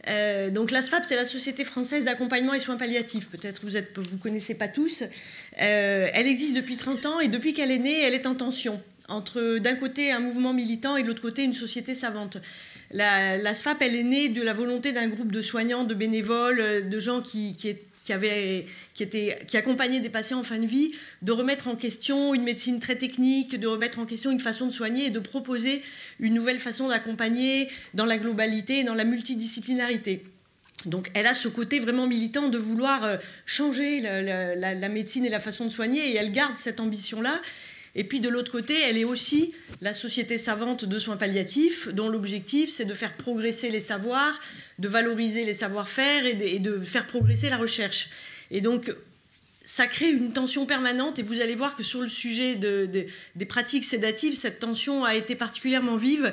Donc la SFAP, c'est la Société française d'accompagnement et soins palliatifs. Peut-être vous connaissez pas tous. Elle existe depuis 30 ans et depuis qu'elle est née, elle est en tension entre d'un côté un mouvement militant et de l'autre côté une société savante. La SFAP, elle est née de la volonté d'un groupe de soignants, de bénévoles, de gens qui accompagnaient des patients en fin de vie, de remettre en question une médecine très technique, de remettre en question une façon de soigner et de proposer une nouvelle façon d'accompagner dans la globalité, dans la multidisciplinarité. Donc elle a ce côté vraiment militant de vouloir changer la médecine et la façon de soigner, et elle garde cette ambition-là. Et puis de l'autre côté, elle est aussi la société savante de soins palliatifs, dont l'objectif, c'est de faire progresser les savoirs, de valoriser les savoir-faire et de faire progresser la recherche. Et donc, ça crée une tension permanente, et vous allez voir que sur le sujet des pratiques sédatives, cette tension a été particulièrement vive,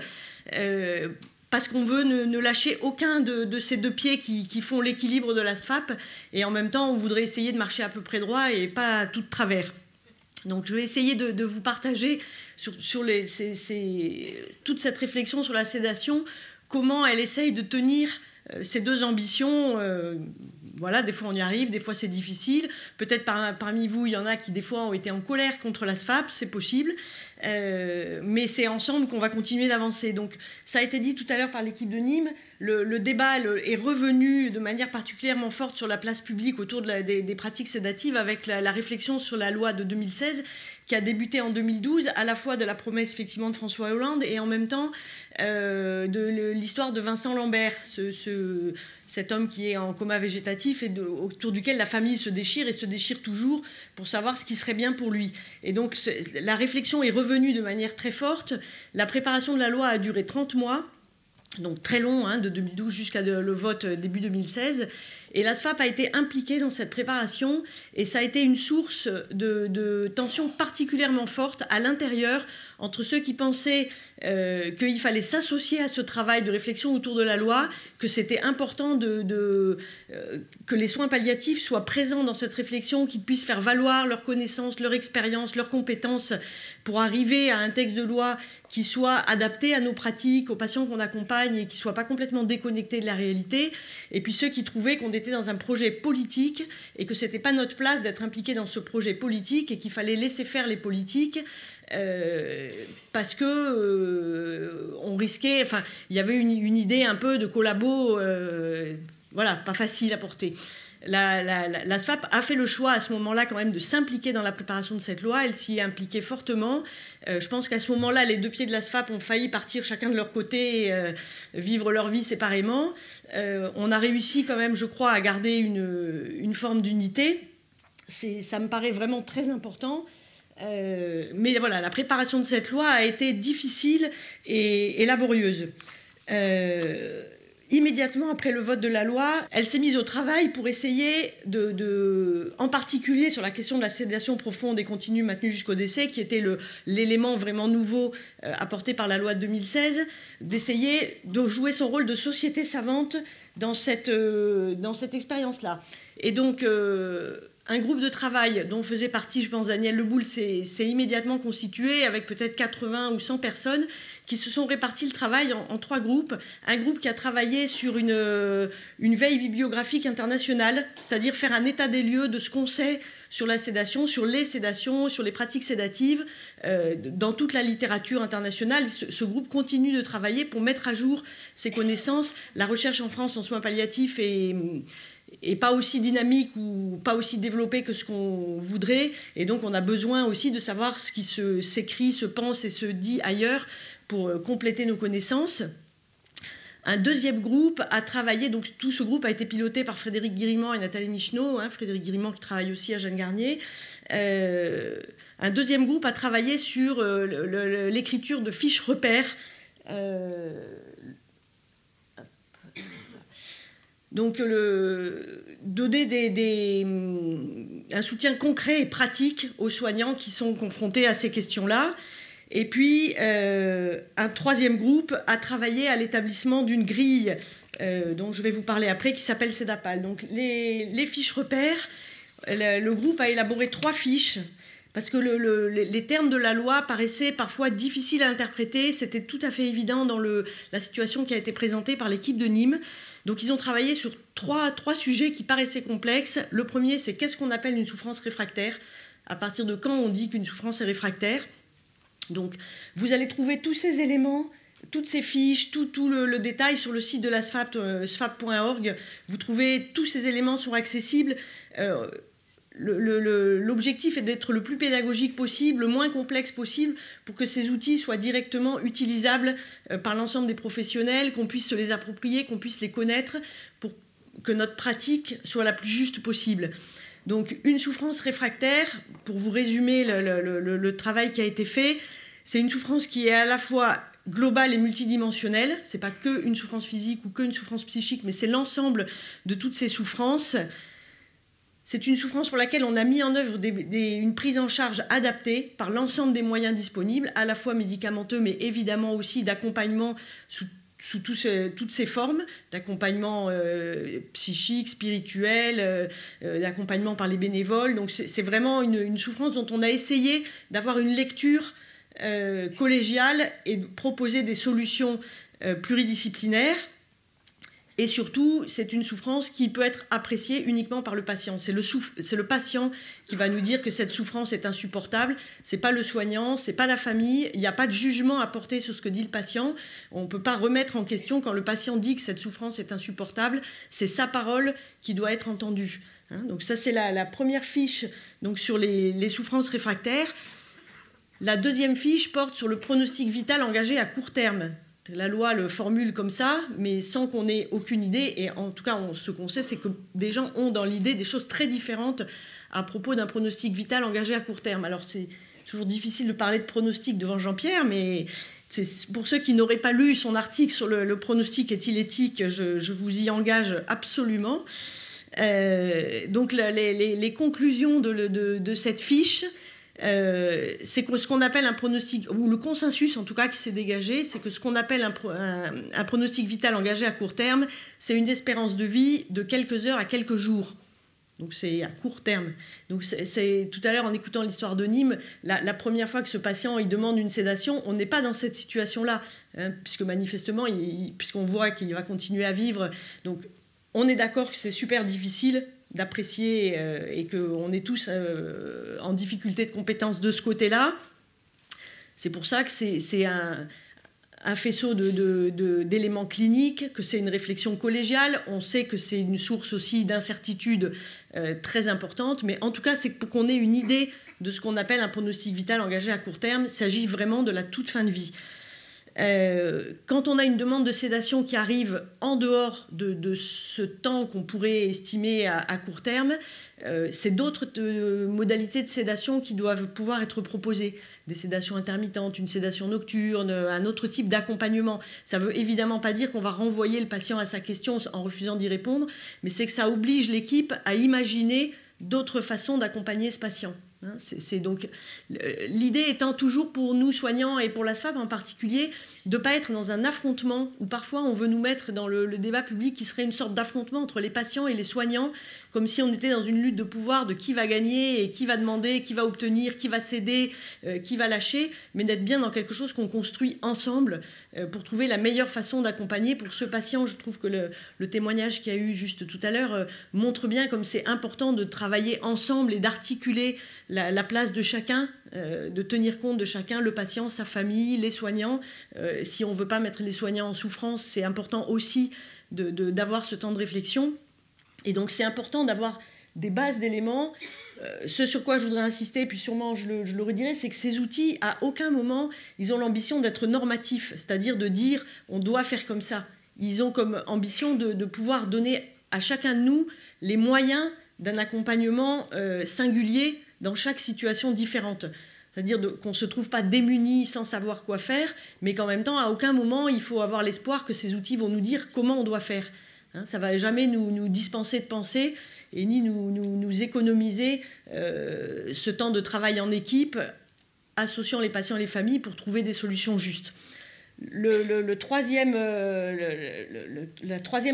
parce qu'on veut ne lâcher aucun de ces deux pieds qui font l'équilibre de la SFAP, et en même temps, on voudrait essayer de marcher à peu près droit et pas tout de travers. Donc je vais essayer de vous partager sur toute cette réflexion sur la sédation, comment elle essaye de tenir ces deux ambitions. Voilà, des fois on y arrive, des fois c'est difficile. Peut-être parmi vous, il y en a qui des fois ont été en colère contre la SFAP, c'est possible. Mais c'est ensemble qu'on va continuer d'avancer. Donc ça a été dit tout à l'heure par l'équipe de Nîmes, le débat est revenu de manière particulièrement forte sur la place publique autour des pratiques sédatives, avec la réflexion sur la loi de 2016 qui a débuté en 2012, à la fois de la promesse effectivement de François Hollande et en même temps de l'histoire de Vincent Lambert, cet homme qui est en coma végétatif et autour duquel la famille se déchire et se déchire toujours pour savoir ce qui serait bien pour lui. Et donc la réflexion est revenue de manière très forte. La préparation de la loi a duré 30 mois, donc très long, de 2012 jusqu'à le vote début 2016. Et la SFAP a été impliquée dans cette préparation, et ça a été une source de tensions particulièrement fortes à l'intérieur entre ceux qui pensaient qu'il fallait s'associer à ce travail de réflexion autour de la loi, que c'était important que les soins palliatifs soient présents dans cette réflexion, qu'ils puissent faire valoir leurs connaissances, leur expérience, leurs compétences pour arriver à un texte de loi qui soit adapté à nos pratiques, aux patients qu'on accompagne et qui ne soit pas complètement déconnecté de la réalité. Et puis ceux qui trouvaient qu'on était dans un projet politique et que ce n'était pas notre place d'être impliqué dans ce projet politique et qu'il fallait laisser faire les politiques parce que on risquait... Enfin, il y avait une idée un peu de collabo, voilà, pas facile à porter. La SFAP a fait le choix à ce moment-là quand même de s'impliquer dans la préparation de cette loi. Elle s'y est impliquée fortement. Je pense qu'à ce moment-là, les deux pieds de la SFAP ont failli partir chacun de leur côté et vivre leur vie séparément. On a réussi quand même, je crois, à garder une forme d'unité. Ça me paraît vraiment très important. Mais voilà, la préparation de cette loi a été difficile et laborieuse. Immédiatement après le vote de la loi, elle s'est mise au travail pour essayer en particulier sur la question de la sédation profonde et continue maintenue jusqu'au décès, qui était l'élément vraiment nouveau apporté par la loi de 2016, d'essayer de jouer son rôle de société savante dans cette expérience-là. Et donc, un groupe de travail dont faisait partie, je pense, Daniel Leboul, s'est immédiatement constitué avec peut-être 80 ou 100 personnes qui se sont répartis le travail en 3 groupes. Un groupe qui a travaillé sur une veille bibliographique internationale, c'est-à-dire faire un état des lieux de ce qu'on sait sur la sédation, sur les sédations, sur les pratiques sédatives, dans toute la littérature internationale. Ce groupe continue de travailler pour mettre à jour ses connaissances. La recherche en France en soins palliatifs est pas aussi dynamique ou pas aussi développée que ce qu'on voudrait, et donc on a besoin aussi de savoir ce qui s'écrit, se pense et se dit ailleurs pour compléter nos connaissances. Un deuxième groupe a travaillé, donc tout ce groupe a été piloté par Frédéric Guirimand et Nathalie Michneau, Frédéric Guirimand qui travaille aussi à Jeanne Garnier. Un deuxième groupe a travaillé sur l'écriture de fiches repères. Donc, donner un soutien concret et pratique aux soignants qui sont confrontés à ces questions-là. Et puis, un troisième groupe a travaillé à l'établissement d'une grille dont je vais vous parler après, qui s'appelle CEDAPAL. Donc, les fiches repères, le groupe a élaboré 3 fiches parce que les termes de la loi paraissaient parfois difficiles à interpréter. C'était tout à fait évident dans la situation qui a été présentée par l'équipe de Nîmes. Donc ils ont travaillé sur trois sujets qui paraissaient complexes. Le premier, c'est qu'est-ce qu'on appelle une souffrance réfractaire? À partir de quand on dit qu'une souffrance est réfractaire? Donc vous allez trouver tous ces éléments, toutes ces fiches, tout le détail sur le site de la SFAP, sfap.org. Vous trouvez tous ces éléments sont accessibles. L'objectif est d'être le plus pédagogique possible, le moins complexe possible, pour que ces outils soient directement utilisables par l'ensemble des professionnels, qu'on puisse se les approprier, qu'on puisse les connaître, pour que notre pratique soit la plus juste possible. Donc une souffrance réfractaire, pour vous résumer le travail qui a été fait, c'est une souffrance qui est à la fois globale et multidimensionnelle. Ce n'est pas qu'une souffrance physique ou qu'une souffrance psychique, mais c'est l'ensemble de toutes ces souffrances. C'est une souffrance pour laquelle on a mis en œuvre une prise en charge adaptée par l'ensemble des moyens disponibles, à la fois médicamenteux, mais évidemment aussi d'accompagnement sous toutes ces formes, d'accompagnement psychique, spirituel, d'accompagnement par les bénévoles. Donc c'est vraiment une souffrance dont on a essayé d'avoir une lecture collégiale et de proposer des solutions pluridisciplinaires. Et surtout, c'est une souffrance qui peut être appréciée uniquement par le patient. C'est le patient qui va nous dire que cette souffrance est insupportable. Ce n'est pas le soignant, ce n'est pas la famille. Il n'y a pas de jugement à porter sur ce que dit le patient. On ne peut pas remettre en question quand le patient dit que cette souffrance est insupportable. C'est sa parole qui doit être entendue. Donc ça, c'est la première fiche donc, sur les souffrances réfractaires. La deuxième fiche porte sur le pronostic vital engagé à court terme. La loi le formule comme ça, mais sans qu'on ait aucune idée. Et en tout cas, ce qu'on sait, c'est que des gens ont dans l'idée des choses très différentes à propos d'un pronostic vital engagé à court terme. Alors, c'est toujours difficile de parler de pronostic devant Jean-Pierre, mais pour ceux qui n'auraient pas lu son article sur le pronostic est-il éthique, je vous y engage absolument. Donc, les conclusions de cette fiche... c'est ce qu'on appelle un pronostic, ou le consensus en tout cas qui s'est dégagé, c'est que ce qu'on appelle un pronostic vital engagé à court terme, c'est une espérance de vie de quelques heures à quelques jours. Donc c'est à court terme. Donc tout à l'heure en écoutant l'histoire de Nîmes, la première fois que ce patient il demande une sédation, on n'est pas dans cette situation-là, puisque manifestement, puisqu'on voit qu'il va continuer à vivre. Donc on est d'accord que c'est super difficile d'apprécier et qu'on est tous en difficulté de compétences de ce côté-là. C'est pour ça que c'est un faisceau d'éléments cliniques, que c'est une réflexion collégiale. On sait que c'est une source aussi d'incertitude très importante, mais en tout cas, c'est pour qu'on ait une idée de ce qu'on appelle un pronostic vital engagé à court terme. Il s'agit vraiment de la toute fin de vie. Quand on a une demande de sédation qui arrive en dehors de ce temps qu'on pourrait estimer à court terme, c'est d'autres modalités de sédation qui doivent pouvoir être proposées. Des sédations intermittentes, une sédation nocturne, un autre type d'accompagnement. Ça ne veut évidemment pas dire qu'on va renvoyer le patient à sa question en refusant d'y répondre, mais c'est que ça oblige l'équipe à imaginer d'autres façons d'accompagner ce patient. C'est donc l'idée étant toujours pour nous soignants et pour la SFAP en particulier de ne pas être dans un affrontement où parfois on veut nous mettre dans le débat public qui serait une sorte d'affrontement entre les patients et les soignants, comme si on était dans une lutte de pouvoir de qui va gagner et qui va demander, qui va obtenir, qui va céder, qui va lâcher, mais d'être bien dans quelque chose qu'on construit ensemble pour trouver la meilleure façon d'accompagner. Pour ce patient, je trouve que le témoignage qu'il y a eu juste tout à l'heure montre bien comme c'est important de travailler ensemble et d'articuler la place de chacun, de tenir compte de chacun, le patient, sa famille, les soignants. Si on ne veut pas mettre les soignants en souffrance, c'est important aussi d'avoir ce temps de réflexion. Et donc c'est important d'avoir des bases d'éléments. Ce sur quoi je voudrais insister, puis sûrement je le redirai, c'est que ces outils, à aucun moment, ils ont l'ambition d'être normatifs, c'est-à-dire de dire on doit faire comme ça. Ils ont comme ambition de pouvoir donner à chacun de nous les moyens d'un accompagnement singulier dans chaque situation différente. C'est-à-dire qu'on ne se trouve pas démuni sans savoir quoi faire, mais qu'en même temps, à aucun moment, il faut avoir l'espoir que ces outils vont nous dire comment on doit faire. Ça ne va jamais nous dispenser de penser et ni nous économiser ce temps de travail en équipe, associant les patients et les familles pour trouver des solutions justes. La troisième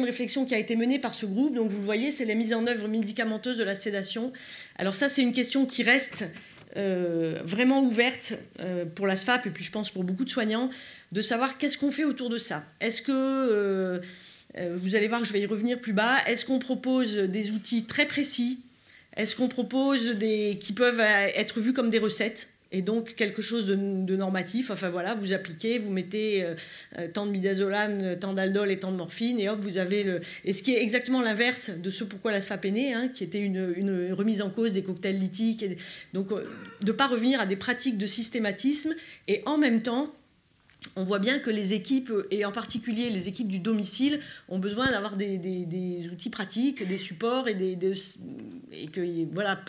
réflexion qui a été menée par ce groupe, donc vous le voyez, c'est la mise en œuvre médicamenteuse de la sédation. Alors ça, c'est une question qui reste vraiment ouverte pour la SFAP et puis je pense pour beaucoup de soignants, de savoir qu'est-ce qu'on fait autour de ça. Est-ce que, vous allez voir que je vais y revenir plus bas, est-ce qu'on propose des outils très précis? Est-ce qu'on propose qui peuvent être vus comme des recettes? Et donc quelque chose de normatif, enfin voilà, vous appliquez, vous mettez tant de midazolam, tant d'aldol et tant de morphine, et hop, vous avez Et ce qui est exactement l'inverse de ce pourquoi la SFAP est née, hein, qui était une remise en cause des cocktails lithiques, donc de ne pas revenir à des pratiques de systématisme, et en même temps, on voit bien que les équipes, et en particulier les équipes du domicile, ont besoin d'avoir des outils pratiques, des supports, et que voilà,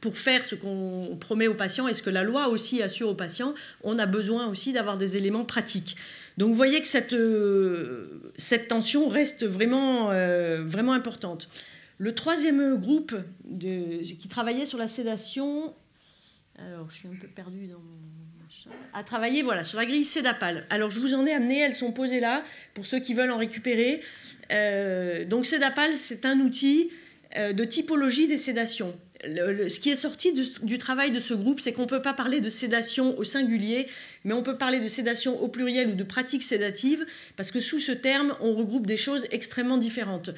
pour faire ce qu'on promet aux patients et ce que la loi aussi assure aux patients, on a besoin aussi d'avoir des éléments pratiques. Donc vous voyez que cette tension reste vraiment, vraiment importante. Le troisième groupe qui travaillait sur la sédation, alors je suis un peu perdue dans mon... à travailler voilà, sur la grille Cédapal. Alors je vous en ai amené, elles sont posées là pour ceux qui veulent en récupérer. Donc Cédapal, c'est un outil de typologie des sédations. Ce qui est sorti du travail de ce groupe, c'est qu'on ne peut pas parler de sédation au singulier, mais on peut parler de sédation au pluriel ou de pratiques sédatives, parce que sous ce terme, on regroupe des choses extrêmement différentes,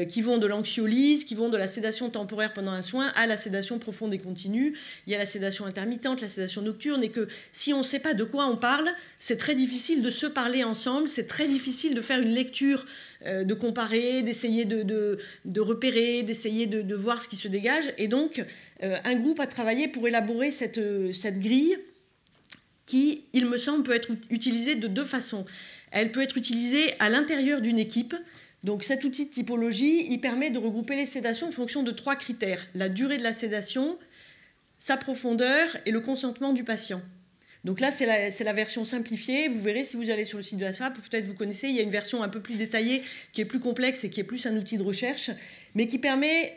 qui vont de l'anxiolyse, qui vont de la sédation temporaire pendant un soin, à la sédation profonde et continue. Il y a la sédation intermittente, la sédation nocturne, et que si on ne sait pas de quoi on parle, c'est très difficile de se parler ensemble, c'est très difficile de faire une lecture, de comparer, d'essayer de repérer, d'essayer de voir ce qui se dégage. Et donc, un groupe a travaillé pour élaborer cette grille qui, il me semble, peut être utilisée de deux façons. Elle peut être utilisée à l'intérieur d'une équipe. Donc cet outil de typologie, il permet de regrouper les sédations en fonction de 3 critères. La durée de la sédation, sa profondeur et le consentement du patient. Donc là, c'est la version simplifiée. Vous verrez si vous allez sur le site de la SFAP, peut-être vous connaissez, il y a une version un peu plus détaillée qui est plus complexe et qui est plus un outil de recherche, mais qui permet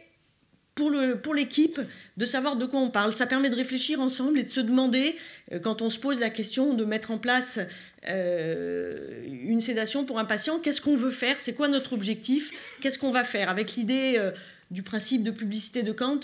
pour l'équipe de savoir de quoi on parle. Ça permet de réfléchir ensemble et de se demander, quand on se pose la question de mettre en place une sédation pour un patient, qu'est-ce qu'on veut faire? C'est quoi notre objectif? Qu'est-ce qu'on va faire? Avec l'idée du principe de publicité de Kant,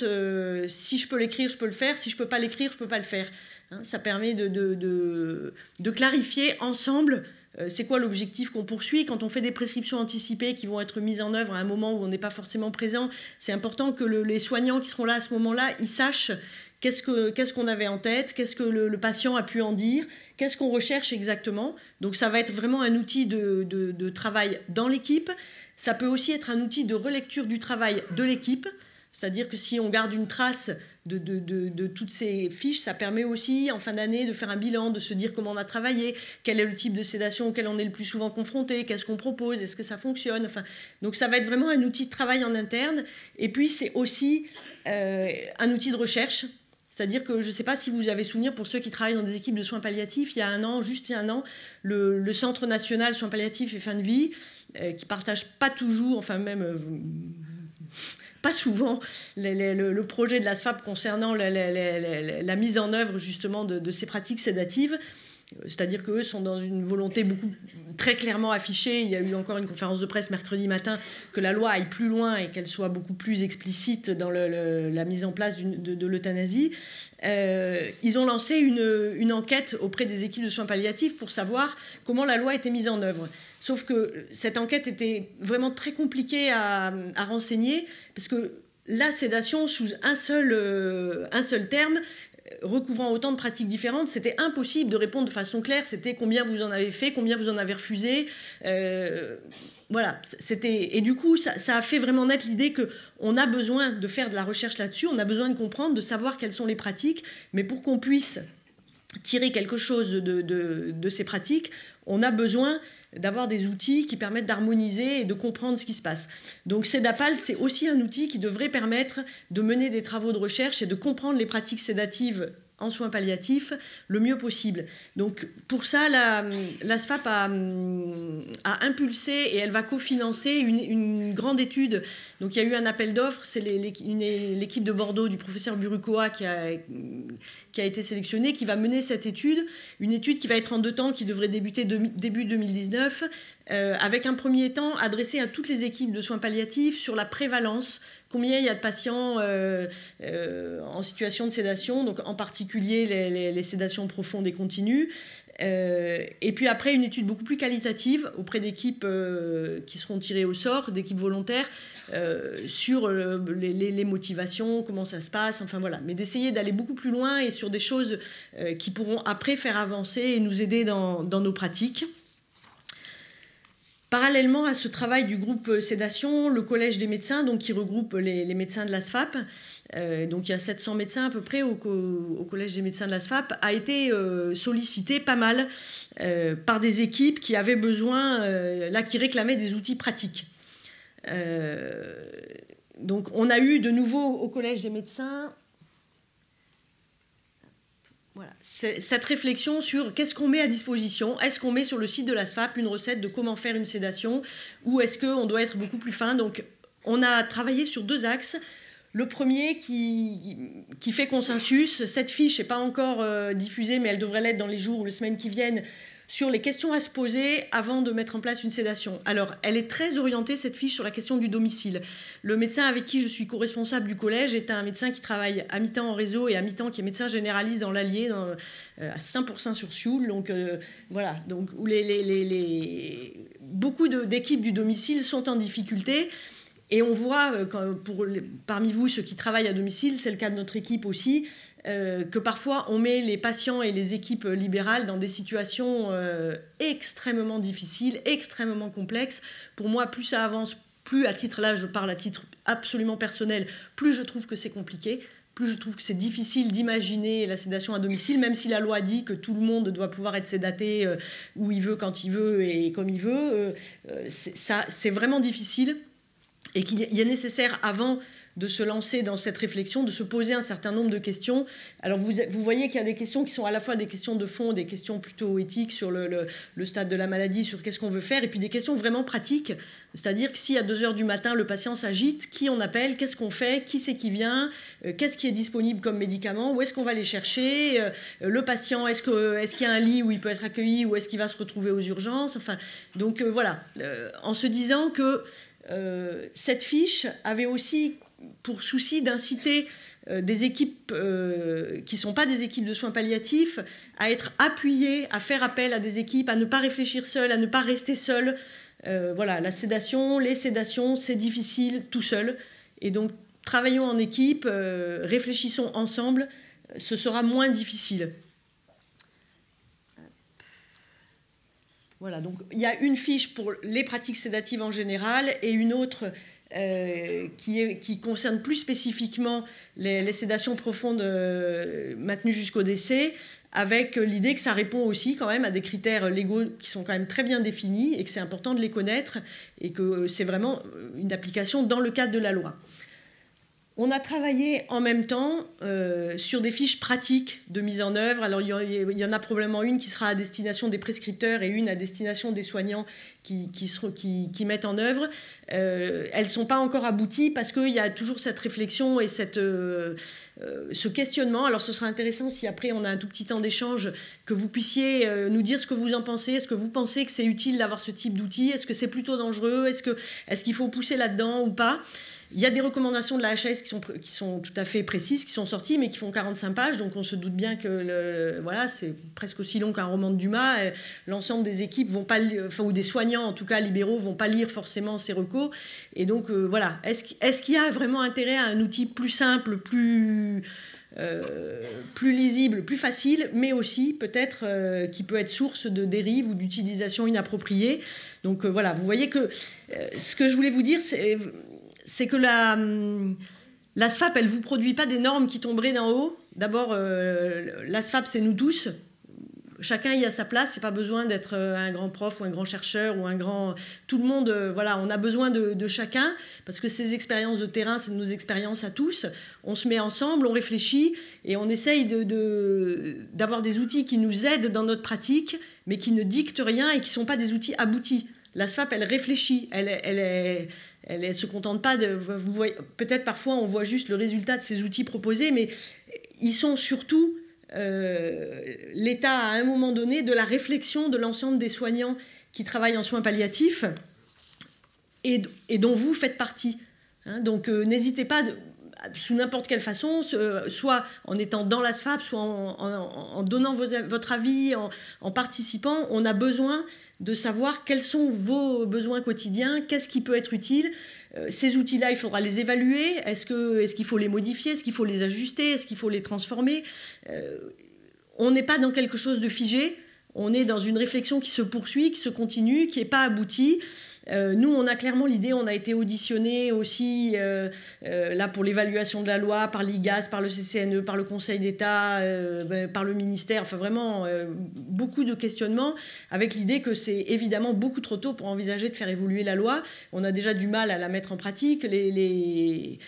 si je peux l'écrire, je peux le faire. Si je ne peux pas l'écrire, je ne peux pas le faire. Hein, ça permet de clarifier ensemble c'est quoi l'objectif qu'on poursuit. Quand on fait des prescriptions anticipées qui vont être mises en œuvre à un moment où on n'est pas forcément présent, c'est important que les soignants qui seront là à ce moment-là, ils sachent qu'est-ce qu'on avait en tête, qu'est-ce que le patient a pu en dire, qu'est-ce qu'on recherche exactement. Donc ça va être vraiment un outil de travail dans l'équipe. Ça peut aussi être un outil de relecture du travail de l'équipe, c'est-à-dire que si on garde une trace de toutes ces fiches, ça permet aussi en fin d'année de faire un bilan, de se dire comment on a travaillé, quel est le type de sédation auquel on est le plus souvent confronté, qu'est-ce qu'on propose, est-ce que ça fonctionne, enfin, donc ça va être vraiment un outil de travail en interne. Et puis c'est aussi un outil de recherche. C'est-à-dire que je ne sais pas si vous avez souvenir, pour ceux qui travaillent dans des équipes de soins palliatifs, il y a un an, le Centre national soins palliatifs et fin de vie, qui ne partage pas toujours, enfin même pas souvent, le projet de la SFAP concernant la mise en œuvre justement de ces pratiques sédatives. C'est-à-dire qu'eux sont dans une volonté très clairement affichée. Il y a eu encore une conférence de presse mercredi matin, que la loi aille plus loin et qu'elle soit beaucoup plus explicite dans la mise en place de l'euthanasie. Ils ont lancé une enquête auprès des équipes de soins palliatifs pour savoir comment la loi était mise en œuvre. Sauf que cette enquête était vraiment très compliquée à renseigner, parce que la sédation, sous un seul terme, recouvrant autant de pratiques différentes, c'était impossible de répondre de façon claire. C'était combien vous en avez fait, combien vous en avez refusé. Voilà, et du coup, ça a fait vraiment naître l'idée qu'on a besoin de faire de la recherche là-dessus, on a besoin de comprendre, de savoir quelles sont les pratiques, mais pour qu'on puisse tirer quelque chose de ces pratiques, on a besoin d'avoir des outils qui permettent d'harmoniser et de comprendre ce qui se passe. Donc Cédapal, c'est aussi un outil qui devrait permettre de mener des travaux de recherche et de comprendre les pratiques sédatives en soins palliatifs le mieux possible. Donc pour ça, la SFAP a impulsé et elle va cofinancer une grande étude. Donc il y a eu un appel d'offres, c'est l'équipe de Bordeaux du professeur Burukoa qui a été sélectionnée, qui va mener cette étude, une étude qui va être en 2 temps, qui devrait débuter début 2019, avec un premier temps adressé à toutes les équipes de soins palliatifs sur la prévalence combien il y a de patients en situation de sédation, donc en particulier les sédations profondes et continues. Et puis après, une étude beaucoup plus qualitative auprès d'équipes qui seront tirées au sort, d'équipes volontaires, sur les motivations, comment ça se passe, enfin voilà. Mais d'essayer d'aller beaucoup plus loin et sur des choses qui pourront après faire avancer et nous aider dans nos pratiques. Parallèlement à ce travail du groupe sédation, le Collège des médecins, donc, qui regroupe les médecins de l'ASFAP, donc il y a 700 médecins à peu près au Collège des médecins de l'ASFAP, a été sollicité pas mal par des équipes qui avaient besoin, qui réclamaient des outils pratiques. Donc on a eu de nouveau au Collège des médecins cette réflexion sur qu'est-ce qu'on met à disposition. Est-ce qu'on met sur le site de l'ASFAP une recette de comment faire une sédation, ou est-ce qu'on doit être beaucoup plus fin? Donc on a travaillé sur 2 axes. Le premier qui fait consensus, cette fiche n'est pas encore diffusée, mais elle devrait l'être dans les jours ou les semaines qui viennent, sur les questions à se poser avant de mettre en place une sédation. Alors, elle est très orientée, cette fiche, sur la question du domicile. Le médecin avec qui je suis co-responsable du collège est un médecin qui travaille à mi-temps en réseau et à mi-temps qui est médecin généraliste dans l'Allier, à 5% sur Sioule. Donc, voilà. Donc, où beaucoup d'équipes du domicile sont en difficulté. Et on voit, parmi vous, ceux qui travaillent à domicile, c'est le cas de notre équipe aussi, que parfois on met les patients et les équipes libérales dans des situations extrêmement difficiles, extrêmement complexes. Pour moi, plus ça avance, plus là je parle à titre absolument personnel, plus je trouve que c'est compliqué, plus je trouve que c'est difficile d'imaginer la sédation à domicile, même si la loi dit que tout le monde doit pouvoir être sédaté où il veut, quand il veut et comme il veut. C'est vraiment difficile. Et qu'il est nécessaire, avant de se lancer dans cette réflexion, de se poser un certain nombre de questions. Alors vous voyez qu'il y a des questions qui sont à la fois des questions de fond, des questions plutôt éthiques sur le stade de la maladie, sur qu'est-ce qu'on veut faire, et puis des questions vraiment pratiques. C'est-à-dire que si à 2h du matin, le patient s'agite, qui on appelle, qu'est-ce qu'on fait, qui c'est qui vient, qu'est-ce qui est disponible comme médicament, où est-ce qu'on va les chercher, le patient, est-ce qu'il y a un lit où il peut être accueilli, ou est-ce qu'il va se retrouver aux urgences, enfin, donc voilà, en se disant que cette fiche avait aussi pour souci d'inciter des équipes qui ne sont pas des équipes de soins palliatifs à être appuyées, à faire appel à des équipes, à ne pas réfléchir seules, à ne pas rester seules. Voilà, la sédation, les sédations, c'est difficile tout seul. Et donc, travaillons en équipe, réfléchissons ensemble, ce sera moins difficile. Voilà, donc il y a une fiche pour les pratiques sédatives en général et une autre qui concerne plus spécifiquement les sédations profondes maintenues jusqu'au décès, avec l'idée que ça répond aussi quand même à des critères légaux qui sont quand même très bien définis et que c'est important de les connaître et que c'est vraiment une application dans le cadre de la loi. On a travaillé en même temps sur des fiches pratiques de mise en œuvre. Alors, il y en a probablement une qui sera à destination des prescripteurs et une à destination des soignants qui mettent en œuvre. Elles ne sont pas encore abouties parce qu'il y a toujours cette réflexion et ce questionnement. Alors, ce sera intéressant si après on a un tout petit temps d'échange que vous puissiez nous dire ce que vous en pensez. Est-ce que vous pensez que c'est utile d'avoir ce type d'outil? Est-ce que c'est plutôt dangereux? Est-ce qu'il faut pousser là-dedans ou pas? Il y a des recommandations de la HAS qui sont tout à fait précises, qui sont sorties, mais qui font 45 pages, donc on se doute bien que voilà, c'est presque aussi long qu'un roman de Dumas. L'ensemble des équipes vont pas, ou des soignants, en tout cas libéraux, vont pas lire forcément ces recos. Et donc voilà, est-ce qu'il y a vraiment intérêt à un outil plus simple, plus lisible, plus facile, mais aussi peut-être qui peut être source de dérives ou d'utilisation inappropriée. Donc voilà, vous voyez que ce que je voulais vous dire, c'est que l'ASFAP, elle ne vous produit pas des normes qui tomberaient d'en haut. D'abord, l'ASFAP, c'est nous tous. Chacun y a sa place. C'est pas besoin d'être un grand prof ou un grand chercheur ou un grand... Tout le monde, voilà, on a besoin de chacun parce que ces expériences de terrain, c'est nos expériences à tous. On se met ensemble, on réfléchit et on essaye d'avoir des outils qui nous aident dans notre pratique, mais qui ne dictent rien et qui ne sont pas des outils aboutis. L'ASFAP, elle réfléchit, elle ne se contente pas de... Vous voyez, peut-être parfois on voit juste le résultat de ces outils proposés, mais ils sont surtout l'état à un moment donné de la réflexion de l'ensemble des soignants qui travaillent en soins palliatifs et dont vous faites partie. Hein, donc n'hésitez pas, sous n'importe quelle façon, soit en étant dans la SFAP, soit en donnant votre avis, en participant. On a besoin de savoir quels sont vos besoins quotidiens, qu'est-ce qui peut être utile. Ces outils-là, il faudra les évaluer. Est-ce qu'il faut les modifier? Est-ce qu'il faut les ajuster? Est-ce qu'il faut les transformer? On n'est pas dans quelque chose de figé. On est dans une réflexion qui se poursuit, qui se continue, qui n'est pas aboutie. Nous, on a clairement l'idée, on a été auditionnés aussi là pour l'évaluation de la loi par l'IGAS, par le CCNE, par le Conseil d'État, par le ministère, enfin vraiment beaucoup de questionnements avec l'idée que c'est évidemment beaucoup trop tôt pour envisager de faire évoluer la loi. On a déjà du mal à la mettre en pratique. Les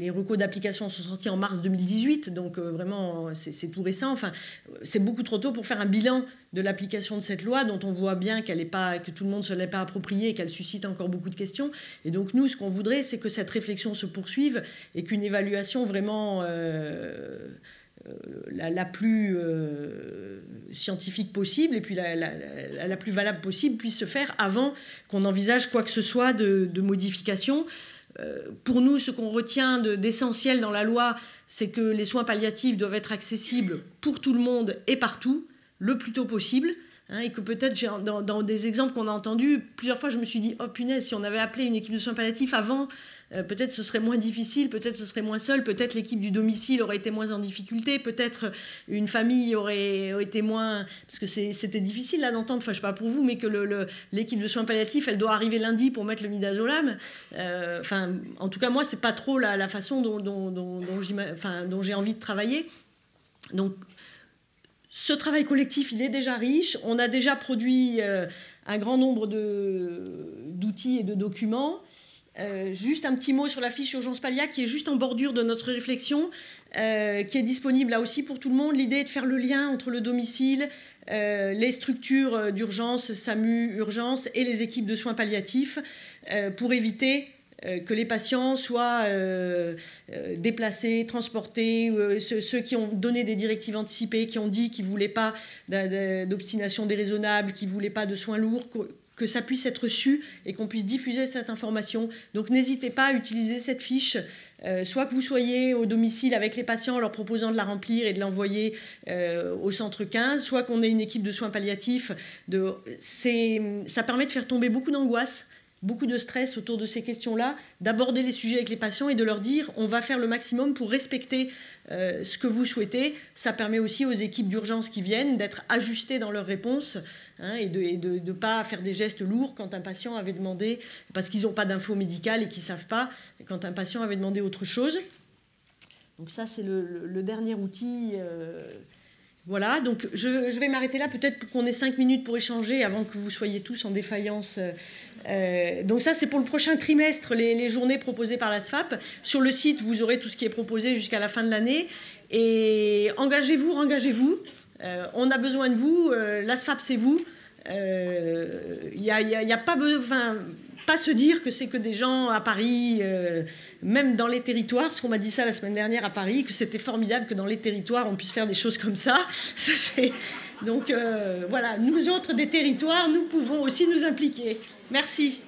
recos d'application sont sortis en mars 2018, donc vraiment c'est tout récent. Enfin, c'est beaucoup trop tôt pour faire un bilan de l'application de cette loi dont on voit bien qu'elle est pas, que tout le monde ne se l'est pas appropriée et qu'elle suscite encore beaucoup de questions. Et donc nous, ce qu'on voudrait, c'est que cette réflexion se poursuive et qu'une évaluation vraiment la plus scientifique possible et puis la plus valable possible puisse se faire avant qu'on envisage quoi que ce soit de modification. Pour nous, ce qu'on retient d'essentiel dans la loi, c'est que les soins palliatifs doivent être accessibles pour tout le monde et partout, le plus tôt possible. Hein, et que peut-être, dans des exemples qu'on a entendus, plusieurs fois, je me suis dit « Oh punaise, si on avait appelé une équipe de soins palliatifs avant, peut-être ce serait moins difficile, peut-être ce serait moins seul, peut-être l'équipe du domicile aurait été moins en difficulté, peut-être une famille aurait été moins... » Parce que c'était difficile là d'entendre, enfin je ne sais pas pour vous, mais que l'équipe de soins palliatifs, elle doit arriver lundi pour mettre le midazolam. En tout cas, moi, ce n'est pas trop la façon dont j'ai envie de travailler. Donc, ce travail collectif, il est déjà riche. On a déjà produit un grand nombre d'outils et de documents. Juste un petit mot sur la fiche urgence pallia qui est juste en bordure de notre réflexion, qui est disponible là aussi pour tout le monde. L'idée est de faire le lien entre le domicile, les structures d'urgence, SAMU, urgence et les équipes de soins palliatifs pour éviter que les patients soient déplacés, transportés, ceux qui ont donné des directives anticipées, qui ont dit qu'ils ne voulaient pas d'obstination déraisonnable, qui ne voulaient pas de soins lourds, que ça puisse être su et qu'on puisse diffuser cette information. Donc n'hésitez pas à utiliser cette fiche, soit que vous soyez au domicile avec les patients en leur proposant de la remplir et de l'envoyer au centre 15, soit qu'on ait une équipe de soins palliatifs. Ça permet de faire tomber beaucoup d'angoisse, beaucoup de stress autour de ces questions-là, d'aborder les sujets avec les patients et de leur dire on va faire le maximum pour respecter ce que vous souhaitez. Ça permet aussi aux équipes d'urgence qui viennent d'être ajustées dans leurs réponses, hein, et de ne pas faire des gestes lourds quand un patient avait demandé, parce qu'ils n'ont pas d'infos médicales et qu'ils ne savent pas, quand un patient avait demandé autre chose. Donc ça, c'est le dernier outil. Voilà, donc je vais m'arrêter là, peut-être pour qu'on ait 5 minutes pour échanger avant que vous soyez tous en défaillance. Donc ça, c'est pour le prochain trimestre, les journées proposées par la SFAP. Sur le site, vous aurez tout ce qui est proposé jusqu'à la fin de l'année. Et engagez-vous, engagez-vous. On a besoin de vous. La SFAP, c'est vous. Il n'y a pas besoin... Pas se dire que c'est que des gens à Paris, même dans les territoires, parce qu'on m'a dit ça la semaine dernière à Paris, que c'était formidable que dans les territoires, on puisse faire des choses comme ça. Donc voilà, nous autres des territoires, nous pouvons aussi nous impliquer. Merci.